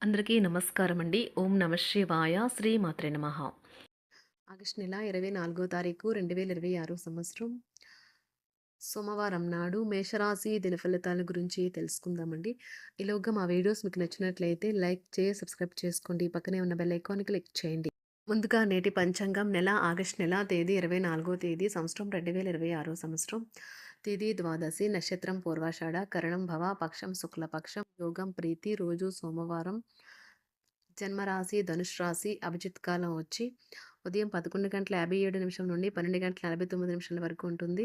అందరికీ నమస్కారం అండి. ఓం నమ శివాయ. శ్రీమాత్రే నమః. ఆగస్టు నెల 24వ తారీఖు 2026 సంవత్సరం సోమవారం నాడు మేషరాశి దినఫలితాల గురించి తెలుసుకుందామండి. ఈలోగా మా వీడియోస్ మీకు నచ్చినట్లయితే లైక్ చేసి సబ్స్క్రైబ్ చేసుకోండి. పక్కనే ఉన్న బెల్ ఐకాన్ క్లిక్ చేయండి. ముందుగా నేటి పంచాంగం నెల ఆగస్టు నెల తేదీ 24వ తేదీ సంవత్సరం 2026 సంవత్సరం తేదీ ద్వాదశి నక్షత్రం పూర్వాషాఢ కరణం భవ పక్షం శుక్లపక్షం యోగం ప్రీతి రోజు సోమవారం జన్మరాశి ధనుష్ రాశి అభిజిత్ కాలం వచ్చి ఉదయం 11:57 నుండి 12:49 వరకు ఉంటుంది.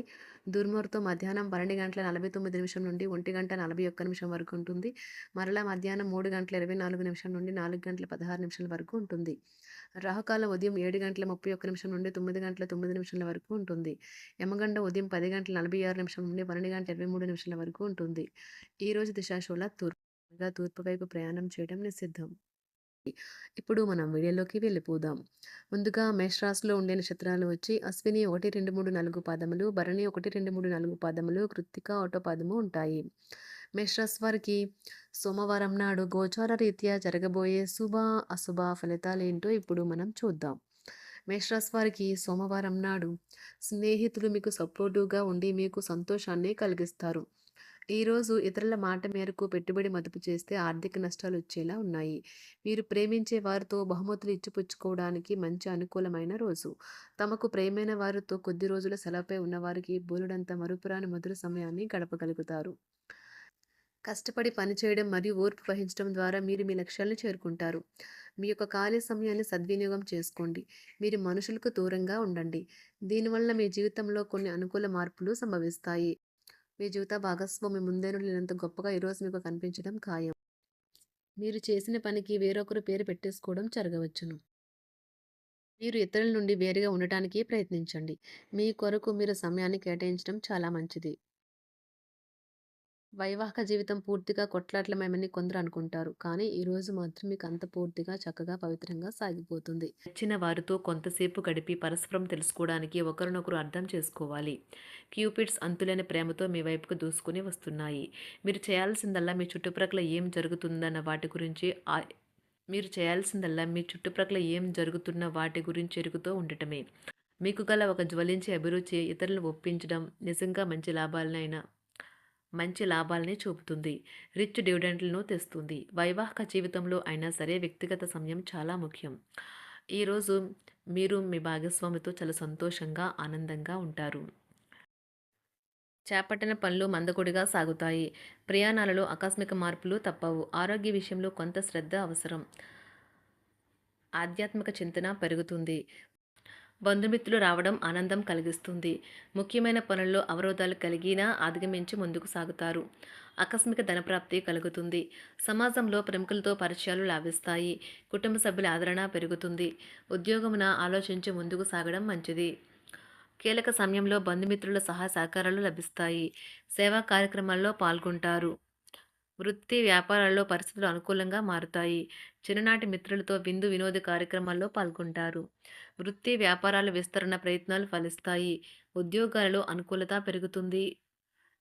దుర్ముహూర్తం మధ్యాహ్నం 12:49 నుండి 1:41 వరకు ఉంటుంది. మరలా మధ్యాహ్నం 3:24 నుండి 4:16 వరకు ఉంటుంది. రాహుకాలం ఉదయం 7:31 నుండి 9:09 వరకు ఉంటుంది. యమగండ ఉదయం 10:46 నుండి 12:23 వరకు ఉంటుంది. ఈరోజు దిశాశూల తూర్పు వైపు ప్రయాణం చేయడం నిషిద్ధం. ఇప్పుడు మనం వీడియోలోకి వెళ్ళిపోదాం. ముందుగా మేషరాశిలో ఉండే నక్షత్రాలు వచ్చి అశ్విని 1, 2, 3, 4 పాదములు, భరణి 1, 2, 3, 4 పాదములు, కృత్తిక 1 పాదము ఉంటాయి. మేషరాశి వారికి సోమవారం నాడు గోచార రీత్యా జరగబోయే శుభ అశుభ ఫలితాలు ఏంటో ఇప్పుడు మనం చూద్దాం. మేషరాశి వారికి సోమవారం నాడు స్నేహితులు మీకు సపోర్టివ్గా ఉండి మీకు సంతోషాన్ని కలిగిస్తారు. ఈరోజు ఇతరుల మాట మేరకు పెట్టుబడి మదుపు చేస్తే ఆర్థిక నష్టాలు వచ్చేలా ఉన్నాయి. మీరు ప్రేమించే వారితో బహుమతులు ఇచ్చిపుచ్చుకోవడానికి మంచి అనుకూలమైన రోజు. తమకు ప్రేమైన వారితో కొద్ది రోజుల సెలవుపై ఉన్నవారికి బోలెడంత మరుపురాని మధుర సమయాన్ని గడపగలుగుతారు. కష్టపడి పనిచేయడం మరియు ఓర్పు వహించడం ద్వారా మీరు మీ లక్ష్యాలను చేరుకుంటారు. మీ యొక్క ఖాళీ సమయాన్ని సద్వినియోగం చేసుకోండి. మీరు మనుషులకు దూరంగా ఉండండి. దీనివల్ల మీ జీవితంలో కొన్ని అనుకూల మార్పులు సంభవిస్తాయి. మీ జీవిత భాగస్వామి ముందే నుండి లేనంత గొప్పగా ఈరోజు మీకు కనిపించడం ఖాయం. మీరు చేసిన పనికి వేరొకరు పేరు పెట్టేసుకోవడం జరగవచ్చును. మీరు ఇతరుల నుండి వేరుగా ఉండటానికి ప్రయత్నించండి. మీ కొరకు మీరు సమయాన్ని కేటాయించడం చాలా మంచిది. వైవాహిక జీవితం పూర్తిగా కొట్లాటలమయమని కొందరు అనుకుంటారు. కానీ ఈరోజు మాత్రం మీకు అంత పూర్తిగా చక్కగా పవిత్రంగా సాగిపోతుంది. నచ్చిన వారితో కొంతసేపు గడిపి పరస్పరం తెలుసుకోవడానికి ఒకరినొకరు అర్థం చేసుకోవాలి. క్యూపిడ్స్ అంతులేని ప్రేమతో మీ వైపుకు దూసుకుని వస్తున్నాయి. మీరు చేయాల్సిందల్లా మీ చుట్టుప్రక్కల ఏం జరుగుతుందన్న వాటి గురించి జరుగుతున్న వాటి గురించి ఎరుగుతూ ఉండటమే. మీకు గల ఒక జ్వలించే అభిరుచి ఇతరులను ఒప్పించడం నిజంగా మంచి లాభాలని చూపుతుంది. రిచ్ డివిడెండ్లను తెస్తుంది. వైవాహిక జీవితంలో అయినా సరే వ్యక్తిగత సమయం చాలా ముఖ్యం. ఈరోజు మీరు మీ భాగస్వామితో చాలా సంతోషంగా ఆనందంగా ఉంటారు. చేపట్టిన పనులు మందకొడిగా సాగుతాయి. ప్రయాణాలలో ఆకస్మిక మార్పులు తప్పవు. ఆరోగ్య విషయంలో కొంత శ్రద్ధ అవసరం. ఆధ్యాత్మిక చింతన పెరుగుతుంది. బంధుమిత్రులు రావడం ఆనందం కలిగిస్తుంది. ముఖ్యమైన పనుల్లో అవరోధాలు కలిగినా అధిగమించి ముందుకు సాగుతారు. ఆకస్మిక ధనప్రాప్తి కలుగుతుంది. సమాజంలో ప్రముఖులతో పరిచయాలు లాభిస్తాయి. కుటుంబ సభ్యుల ఆదరణ పెరుగుతుంది. ఉద్యోగమున ఆలోచించి ముందుకు సాగడం మంచిది. కీలక సమయంలో బంధుమిత్రుల సహాయ సహకారాలు లభిస్తాయి. సేవా కార్యక్రమాల్లో పాల్గొంటారు. వృత్తి వ్యాపారాల్లో పరిస్థితులు అనుకూలంగా మారుతాయి. చిన్ననాటి మిత్రులతో విందు వినోద కార్యక్రమాల్లో పాల్గొంటారు. వృత్తి వ్యాపారాల విస్తరణ ప్రయత్నాలు ఫలిస్తాయి. ఉద్యోగాలలో అనుకూలత పెరుగుతుంది.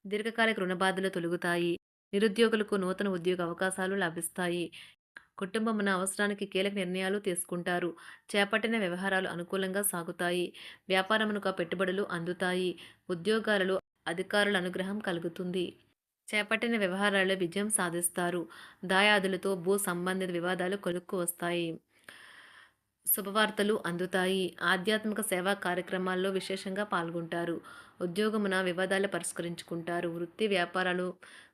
దీర్ఘకాలిక రుణబాధలు తొలగుతాయి. నిరుద్యోగులకు నూతన ఉద్యోగ అవకాశాలు లభిస్తాయి. కుటుంబమున అవసరానికి కీలక నిర్ణయాలు తీసుకుంటారు. చేపట్టిన వ్యవహారాలు అనుకూలంగా సాగుతాయి. వ్యాపారమునకు పెట్టుబడులు అందుతాయి. ఉద్యోగాలలో అధికారుల అనుగ్రహం కలుగుతుంది. చేపట్టిన వ్యవహారాల్లో విజయం సాధిస్తారు. దాయాదులతో భూ సంబంధిత వివాదాలు కొలుక్కు వస్తాయి. శుభవార్తలు అందుతాయి. ఆధ్యాత్మిక సేవా కార్యక్రమాల్లో విశేషంగా పాల్గొంటారు. ఉద్యోగమున వివాదాలు పరిష్కరించుకుంటారు. వృత్తి వ్యాపారాలు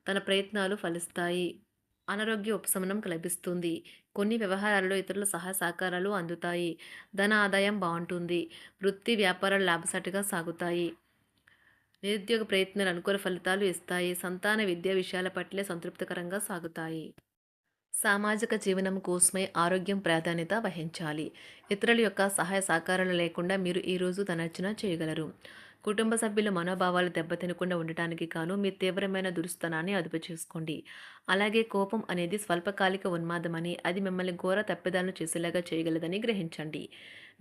తన ప్రయత్నాలు ఫలిస్తాయి. అనారోగ్య ఉపశమనం లభిస్తుంది. కొన్ని వ్యవహారాల్లో ఇతరుల సహాయ సహకారాలు అందుతాయి. ధన ఆదాయం బాగుంటుంది. వృత్తి వ్యాపారాలు లాభసాటిగా సాగుతాయి. నిరుద్యోగ ప్రయత్నాలు అనుకూల ఫలితాలు ఇస్తాయి. సంతాన విద్యా విషయాల పట్లే సంతృప్తికరంగా సాగుతాయి. సామాజిక జీవనం కోసమై ఆరోగ్యం ప్రాధాన్యత వహించాలి. ఇతరుల యొక్క సహాయ సహకారాలు లేకుండా మీరు ఈరోజు ధనార్జన చేయగలరు. కుటుంబ సభ్యుల మనోభావాలు దెబ్బతినకుండా ఉండటానికి గాను మీ తీవ్రమైన దురుస్తనాన్ని అదుపు చేసుకోండి. అలాగే కోపం అనేది స్వల్పకాలిక ఉన్మాదమని, అది మిమ్మల్ని ఘోర తప్పిదాలను చేసేలాగా చేయగలదని గ్రహించండి.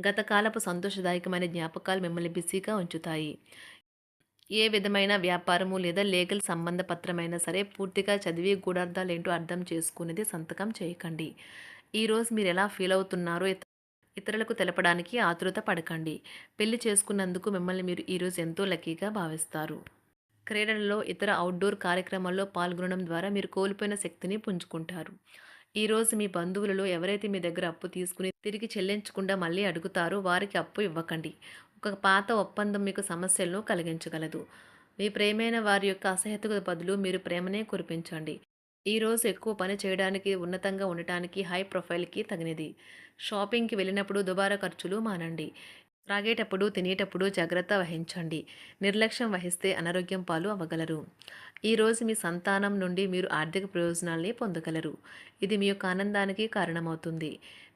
గత కాలపు సంతోషదాయకమైన జ్ఞాపకాలు మిమ్మల్ని బిజీగా ఉంచుతాయి. ఏ విధమైన వ్యాపారము లేదా లీగల్ సంబంధ పత్రమైనా సరే పూర్తిగా చదివి గూఢార్థాలేంటో అర్థం చేసుకునేది సంతకం చేయకండి. ఈరోజు మీరెలా ఫీల్ అవుతున్నారో ఇతరులకు తెలపడానికి ఆతురత పడకండి. పెళ్లి చేసుకున్నందుకు మిమ్మల్ని మీరు ఈరోజు ఎంతో లక్కీగా భావిస్తారు. క్రీడలలో ఇతర అవుట్‌డోర్ కార్యక్రమాల్లో పాల్గొనడం ద్వారా మీరు కోల్పోయిన శక్తిని పుంజుకుంటారు. ఈరోజు మీ బంధువులలో ఎవరైతే మీ దగ్గర అప్పు తీసుకుని తిరిగి చెల్లించకుండా మళ్ళీ అడుగుతారో వారికి అప్పు ఇవ్వకండి. ఒక పాత ఒప్పందం మీకు సమస్యలను కలిగించగలదు. మీ ప్రియమైన వారి యొక్క అసహ్యతకు బదులు మీరు ప్రేమనే కురిపించండి. ఈరోజు ఎక్కువ పని చేయడానికి, ఉన్నతంగా ఉండటానికి, హై ప్రొఫైల్‌కి తగినది. షాపింగ్‌కి వెళ్ళినప్పుడు దుబారా ఖర్చులు మానండి. త్రాగేటప్పుడు, తినేటప్పుడు జాగ్రత్త వహించండి. నిర్లక్ష్యం వహిస్తే అనారోగ్యం పాలు అవ్వగలరు. ఈరోజు మీ సంతానం నుండి మీరు ఆర్థిక ప్రయోజనాల్ని పొందగలరు. ఇది మీ యొక్క ఆనందానికి కారణమవుతుంది.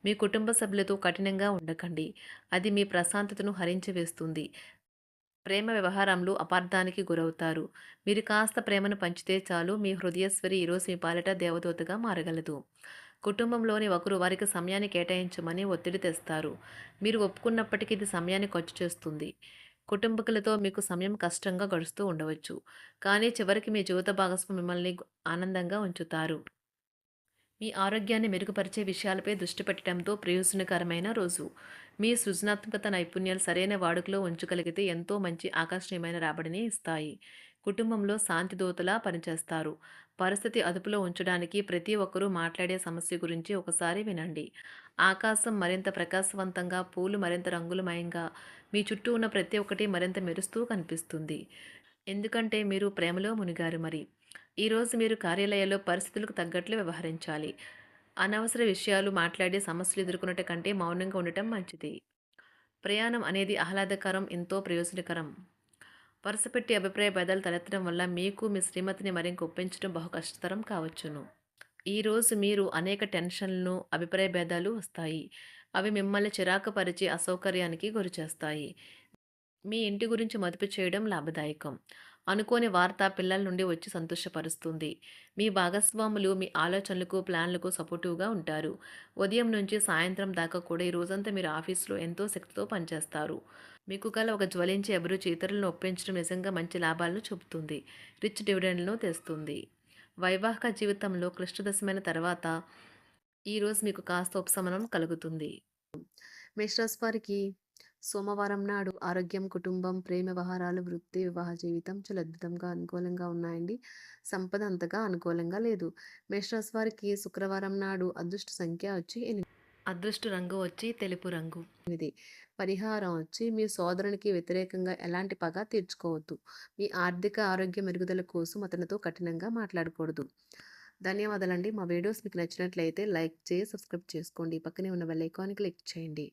మీ కుటుంబ సభ్యులతో కఠినంగా ఉండకండి. అది మీ ప్రశాంతతను హరించి వేస్తుంది. ప్రేమ వ్యవహారంలో అపార్థానికి గురవుతారు. మీరు కాస్త ప్రేమను పంచితే చాలు మీ హృదయేశ్వరి ఈరోజు మీ పాలిట దేవదూతగా మారగలదు. కుటుంబంలోని ఒకరు వారికి సమయాన్ని కేటాయించమని ఒత్తిడి తెస్తారు. మీరు ఒప్పుకున్నప్పటికీ ఇది సమయాన్ని ఖర్చు చేస్తుంది. కుటుంబకులతో మీకు సమయం కష్టంగా గడుస్తూ ఉండవచ్చు. కానీ చివరికి మీ జీవిత భాగస్వామి మిమ్మల్ని ఆనందంగా ఉంచుతారు. మీ ఆరోగ్యాన్ని మెరుగుపరిచే విషయాలపై దృష్టి పెట్టడంతో ప్రయోజనకరమైన రోజు. మీ సృజనాత్మకత నైపుణ్యాలు సరైన వాడుకలో ఉంచగలిగితే ఎంతో మంచి ఆకర్షణీయమైన రాబడిని ఇస్తాయి. కుటుంబంలో శాంతి దూతలా పనిచేస్తారు. పరిస్థితి అదుపులో ఉంచడానికి ప్రతి ఒక్కరూ మాట్లాడే సమస్య గురించి ఒకసారి వినండి. ఆకాశం మరింత ప్రకాశవంతంగా, పూలు మరింత రంగులమయంగా, మీ చుట్టూ ఉన్న ప్రతి ఒక్కటి మరింత మెరుస్తూ కనిపిస్తుంది. ఎందుకంటే మీరు ప్రేమలో మునిగారు మరి. ఈరోజు మీరు కార్యాలయాల్లో పరిస్థితులకు తగ్గట్లు వ్యవహరించాలి. అనవసర విషయాలు మాట్లాడి సమస్యలు ఎదుర్కొనట కంటే మౌనంగా ఉండటం మంచిది. ప్రయాణం అనేది ఆహ్లాదకరం, ఎంతో ప్రయోజనకరం. వరుసపెట్టి అభిప్రాయ భేదాలు తలెత్తడం వల్ల మీకు మీ శ్రీమతిని మరింక ఒప్పించడం బహు కష్టతరం కావచ్చును. ఈరోజు మీరు అనేక టెన్షన్లను, అభిప్రాయ భేదాలు వస్తాయి. అవి మిమ్మల్ని చిరాకు పరిచి అసౌకర్యానికి గురిచేస్తాయి. మీ ఇంటి గురించి మదుపు చేయడం లాభదాయకం. అనుకోని వార్త పిల్లల నుండి వచ్చి సంతోషపరుస్తుంది. మీ భాగస్వాములు మీ ఆలోచనలకు, ప్లాన్లకు సపోర్టివ్‌గా ఉంటారు. ఉదయం నుంచి సాయంత్రం దాకా కూడా ఈ రోజంతా మీరు ఆఫీస్‌లో ఎంతో శక్తితో పనిచేస్తారు. మీకు గల ఒక జ్వలించే అభిరుచి ఇతరులను ఒప్పించడం నిజంగా మంచి లాభాలను చూపుతుంది. రిచ్ డివిడెండ్‌లను తెస్తుంది. వైవాహిక జీవితంలో క్లిష్టదశమైన తర్వాత ఈరోజు మీకు కాస్త ఉపశమనం కలుగుతుంది. మేషరాశి వారికి సోమవారం నాడు ఆరోగ్యం, కుటుంబం, ప్రేమ వ్యవహారాలు, వృత్తి, వివాహ జీవితం చాలా అద్భుతంగా అనుకూలంగా ఉన్నాయండి. సంపద అంతగా అనుకూలంగా లేదు. మేషరాశి వారికి శుక్రవారం నాడు అదృష్ట సంఖ్య వచ్చి అదృష్ట రంగు వచ్చి తెలుపు రంగు. 8. పరిహారం వచ్చి మీ సోదరునికి వ్యతిరేకంగా ఎలాంటి పగ తీర్చుకోవద్దు. మీ ఆర్థిక ఆరోగ్య మెరుగుదల కోసం అతనితో కఠినంగా మాట్లాడకూడదు. ధన్యవాదాలండి. మా వీడియోస్ మీకు నచ్చినట్లయితే లైక్ చేసి సబ్స్క్రైబ్ చేసుకోండి. పక్కనే ఉన్న బెల్ ఐకాన్ క్లిక్ చేయండి.